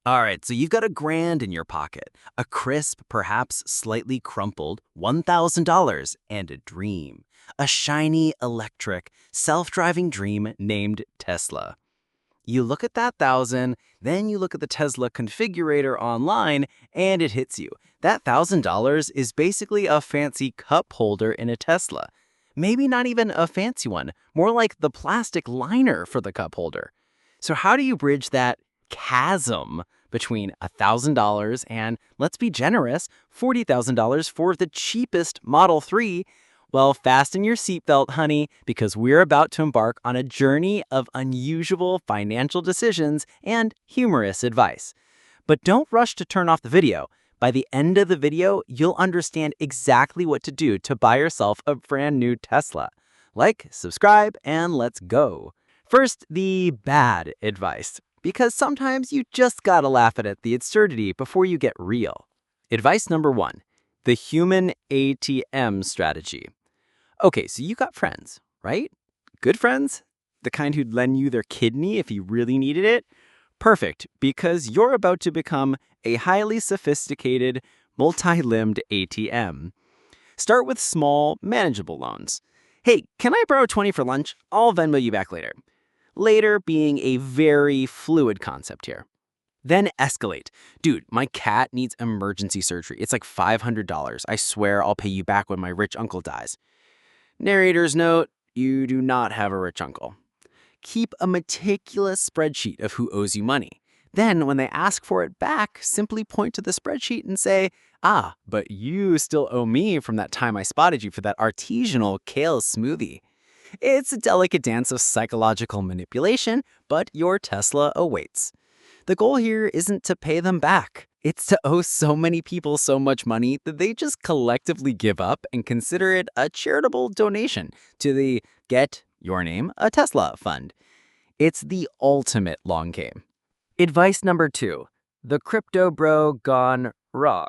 All right, so you've got a grand in your pocket, a crisp, perhaps slightly crumpled $1,000, and a dream. A shiny, electric, self-driving dream named Tesla. You look at that thousand, then you look at the Tesla configurator online, and it hits you. That $1,000 is basically a fancy cup holder in a Tesla. Maybe not even a fancy one, more like the plastic liner for the cup holder. So how do you bridge that chasm between $1,000 and, let's be generous, $40,000 for the cheapest Model 3? Well, fasten your seatbelt, honey, because we're about to embark on a journey of unusual financial decisions and humorous advice. But don't rush to turn off the video. By the end of the video, you'll understand exactly what to do to buy yourself a brand new Tesla. Like, subscribe, and let's go. First, the bad advice, because sometimes you just gotta laugh at it, the absurdity before you get real. Advice number 1, the human ATM strategy. Okay, so you got friends, right? Good friends? The kind who'd lend you their kidney if you really needed it? Perfect, because you're about to become a highly sophisticated, multi-limbed ATM. Start with small, manageable loans. Hey, can I borrow 20 for lunch? I'll Venmo you back later. Later being a very fluid concept here. Then escalate. Dude, my cat needs emergency surgery. It's like $500. I swear I'll pay you back when my rich uncle dies. Narrator's note, you do not have a rich uncle. Keep a meticulous spreadsheet of who owes you money. Then, when they ask for it back, simply point to the spreadsheet and say, but you still owe me from that time I spotted you for that artisanal kale smoothie. It's a delicate dance of psychological manipulation, but your Tesla awaits. The goal here isn't to pay them back. It's to owe so many people so much money that they just collectively give up and consider it a charitable donation to the Get Your Name a Tesla fund. It's the ultimate long game. Advice number 2, the crypto bro gone wrong.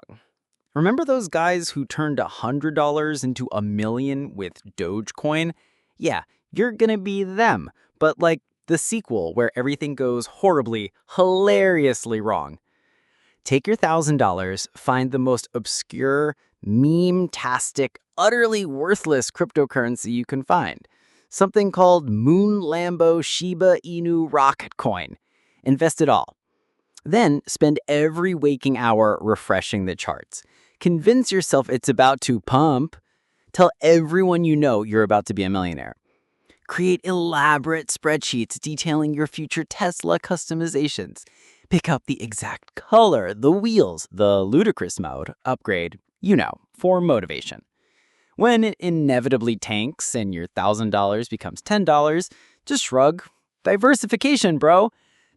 Remember those guys who turned $100 into $1 million with Dogecoin? Yeah, you're gonna be them, but like the sequel where everything goes horribly, hilariously wrong. Take your $1,000, find the most obscure, meme-tastic, utterly worthless cryptocurrency you can find. Something called Moon Lambo Shiba Inu Rocket Coin. Invest it all. Then spend every waking hour refreshing the charts. Convince yourself it's about to pump. Tell everyone you know you're about to be a millionaire. Create elaborate spreadsheets detailing your future Tesla customizations. Pick up the exact color, the wheels, the ludicrous mode, upgrade, for motivation. When it inevitably tanks and your $1,000 becomes $10, just shrug. Diversification, bro.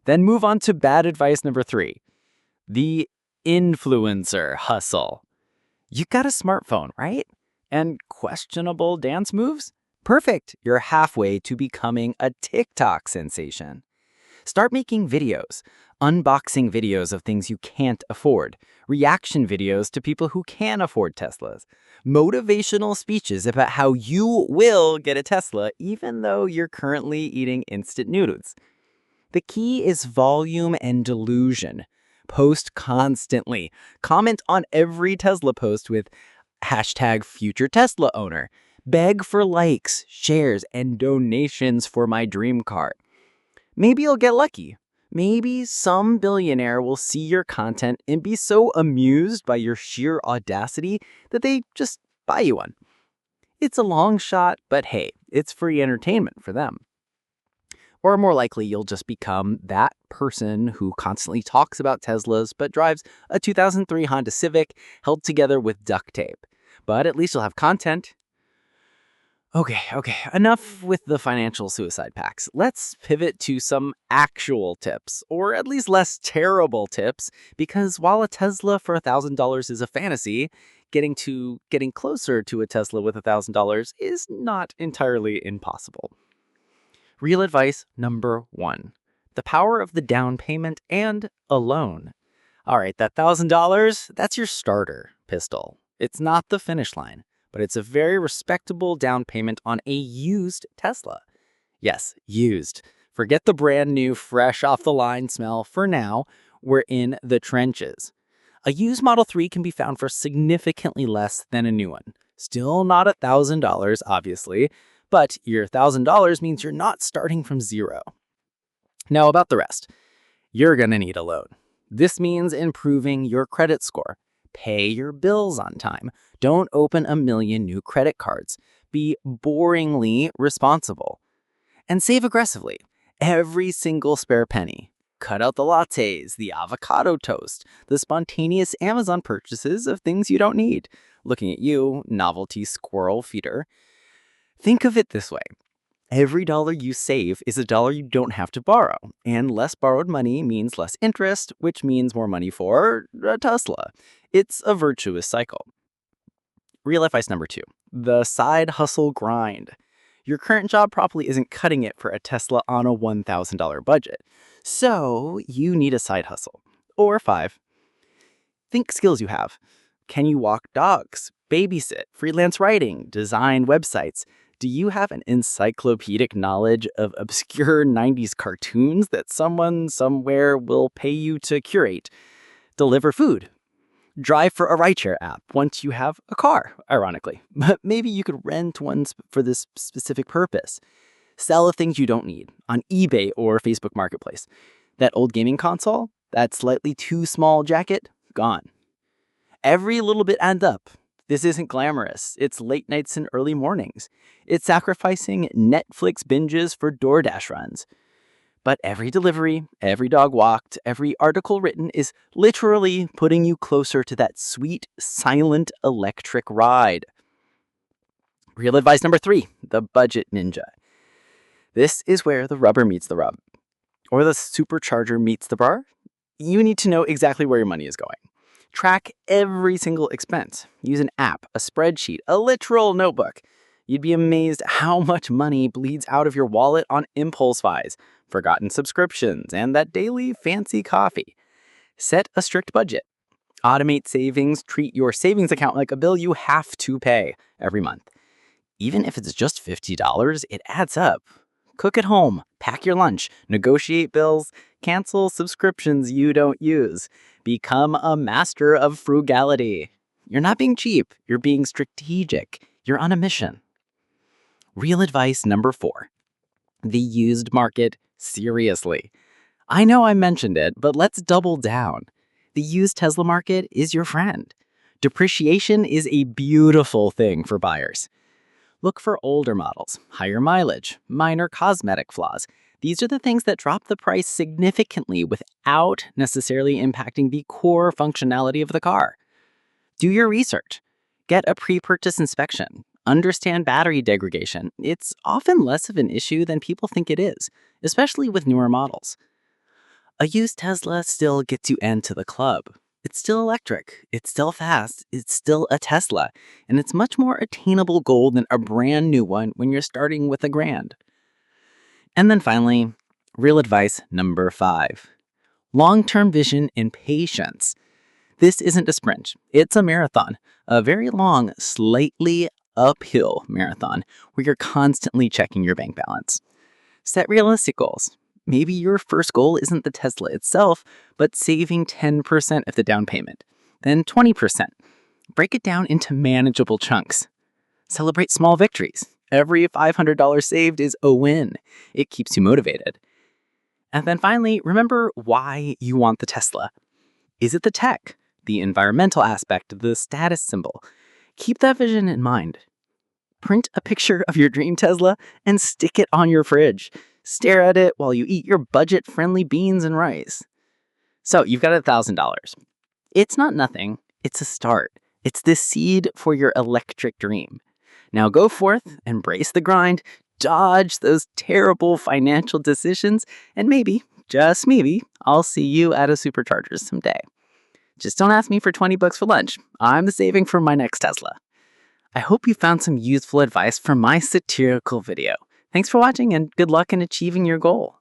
Then move on to bad advice number 3, the influencer hustle. You got a smartphone, right? And questionable dance moves? Perfect. You're halfway to becoming a TikTok sensation. Start making videos, unboxing videos of things you can't afford, reaction videos to people who can afford Teslas, motivational speeches about how you will get a Tesla even though you're currently eating instant noodles. The key is volume and delusion. Post constantly. Comment on every Tesla post with hashtag future Tesla owner. Beg for likes, shares, and donations for my dream car. Maybe you'll get lucky. Maybe some billionaire will see your content and be so amused by your sheer audacity that they just buy you one. It's a long shot, but hey, it's free entertainment for them. Or more likely, you'll just become that person who constantly talks about Teslas but drives a 2003 Honda Civic held together with duct tape. But at least you'll have content. Okay, enough with the financial suicide packs. Let's pivot to some actual tips, or at least less terrible tips, because while a Tesla for $1,000 is a fantasy, getting closer to a Tesla with $1,000 is not entirely impossible. Real advice number 1, the power of the down payment and a loan. All right, that $1,000, that's your starter pistol. It's not the finish line, but it's a very respectable down payment on a used Tesla. Yes, used. Forget the brand new, fresh off the line smell for now. We're in the trenches. A used Model 3 can be found for significantly less than a new one. Still not $1,000, obviously, but your $1,000 means you're not starting from zero. Now about the rest. You're going to need a loan. This means improving your credit score. Pay your bills on time. Don't open a million new credit cards. Be boringly responsible. And save aggressively. Every single spare penny. Cut out the lattes, the avocado toast, the spontaneous Amazon purchases of things you don't need. Looking at you, novelty squirrel feeder. Think of it this way. Every dollar you save is a dollar you don't have to borrow, and less borrowed money means less interest, which means more money for a Tesla. It's a virtuous cycle. Real advice number 2, the side hustle grind. Your current job probably isn't cutting it for a Tesla on a $1,000 budget, so you need a side hustle. Or 5. Think skills you have. Can you walk dogs, babysit, freelance writing, design websites? Do you have an encyclopedic knowledge of obscure 90s cartoons that someone somewhere will pay you to curate? Deliver food. Drive for a rideshare app once you have a car, ironically. But maybe you could rent one for this specific purpose. Sell things you don't need on eBay or Facebook Marketplace. That old gaming console, that slightly too small jacket, gone. Every little bit adds up. This isn't glamorous. It's late nights and early mornings. It's sacrificing Netflix binges for DoorDash runs. But every delivery, every dog walked, every article written is literally putting you closer to that sweet, silent electric ride. Real advice number 3, the budget ninja. This is where the rubber meets the rub, or the supercharger meets the bar. You need to know exactly where your money is going. Track every single expense. Use an app, a spreadsheet, a literal notebook. You'd be amazed how much money bleeds out of your wallet on impulse buys, forgotten subscriptions, and that daily fancy coffee. Set a strict budget. Automate savings. Treat your savings account like a bill you have to pay every month. Even if it's just $50, it adds up. Cook at home, pack your lunch, negotiate bills, cancel subscriptions you don't use. Become a master of frugality. You're not being cheap, you're being strategic. You're on a mission. Real advice number 4, the used market seriously. I know I mentioned it, but let's double down. The used Tesla market is your friend. Depreciation is a beautiful thing for buyers. Look for older models, higher mileage, minor cosmetic flaws. These are the things that drop the price significantly without necessarily impacting the core functionality of the car. Do your research. Get a pre-purchase inspection. Understand battery degradation. It's often less of an issue than people think it is, especially with newer models. A used Tesla still gets you into the club. It's still electric, it's still fast, it's still a Tesla, and it's much more attainable goal than a brand new one when you're starting with $1,000. And then finally, real advice number 5, long-term vision and patience. This isn't a sprint, it's a marathon, a very long, slightly uphill marathon where you're constantly checking your bank balance. Set realistic goals. Maybe your first goal isn't the Tesla itself, but saving 10% of the down payment, then 20%. Break it down into manageable chunks. Celebrate small victories. Every $500 saved is a win. It keeps you motivated. And then finally, remember why you want the Tesla. Is it the tech, the environmental aspect, the status symbol? Keep that vision in mind. Print a picture of your dream Tesla and stick it on your fridge. Stare at it while you eat your budget-friendly beans and rice. So you've got $1,000. It's not nothing. It's a start. It's the seed for your electric dream. Now go forth, embrace the grind, dodge those terrible financial decisions, and maybe, just maybe, I'll see you at a supercharger someday. Just don't ask me for $20 for lunch. I'm the saving for my next Tesla. I hope you found some useful advice from my satirical video. Thanks for watching and good luck in achieving your goal.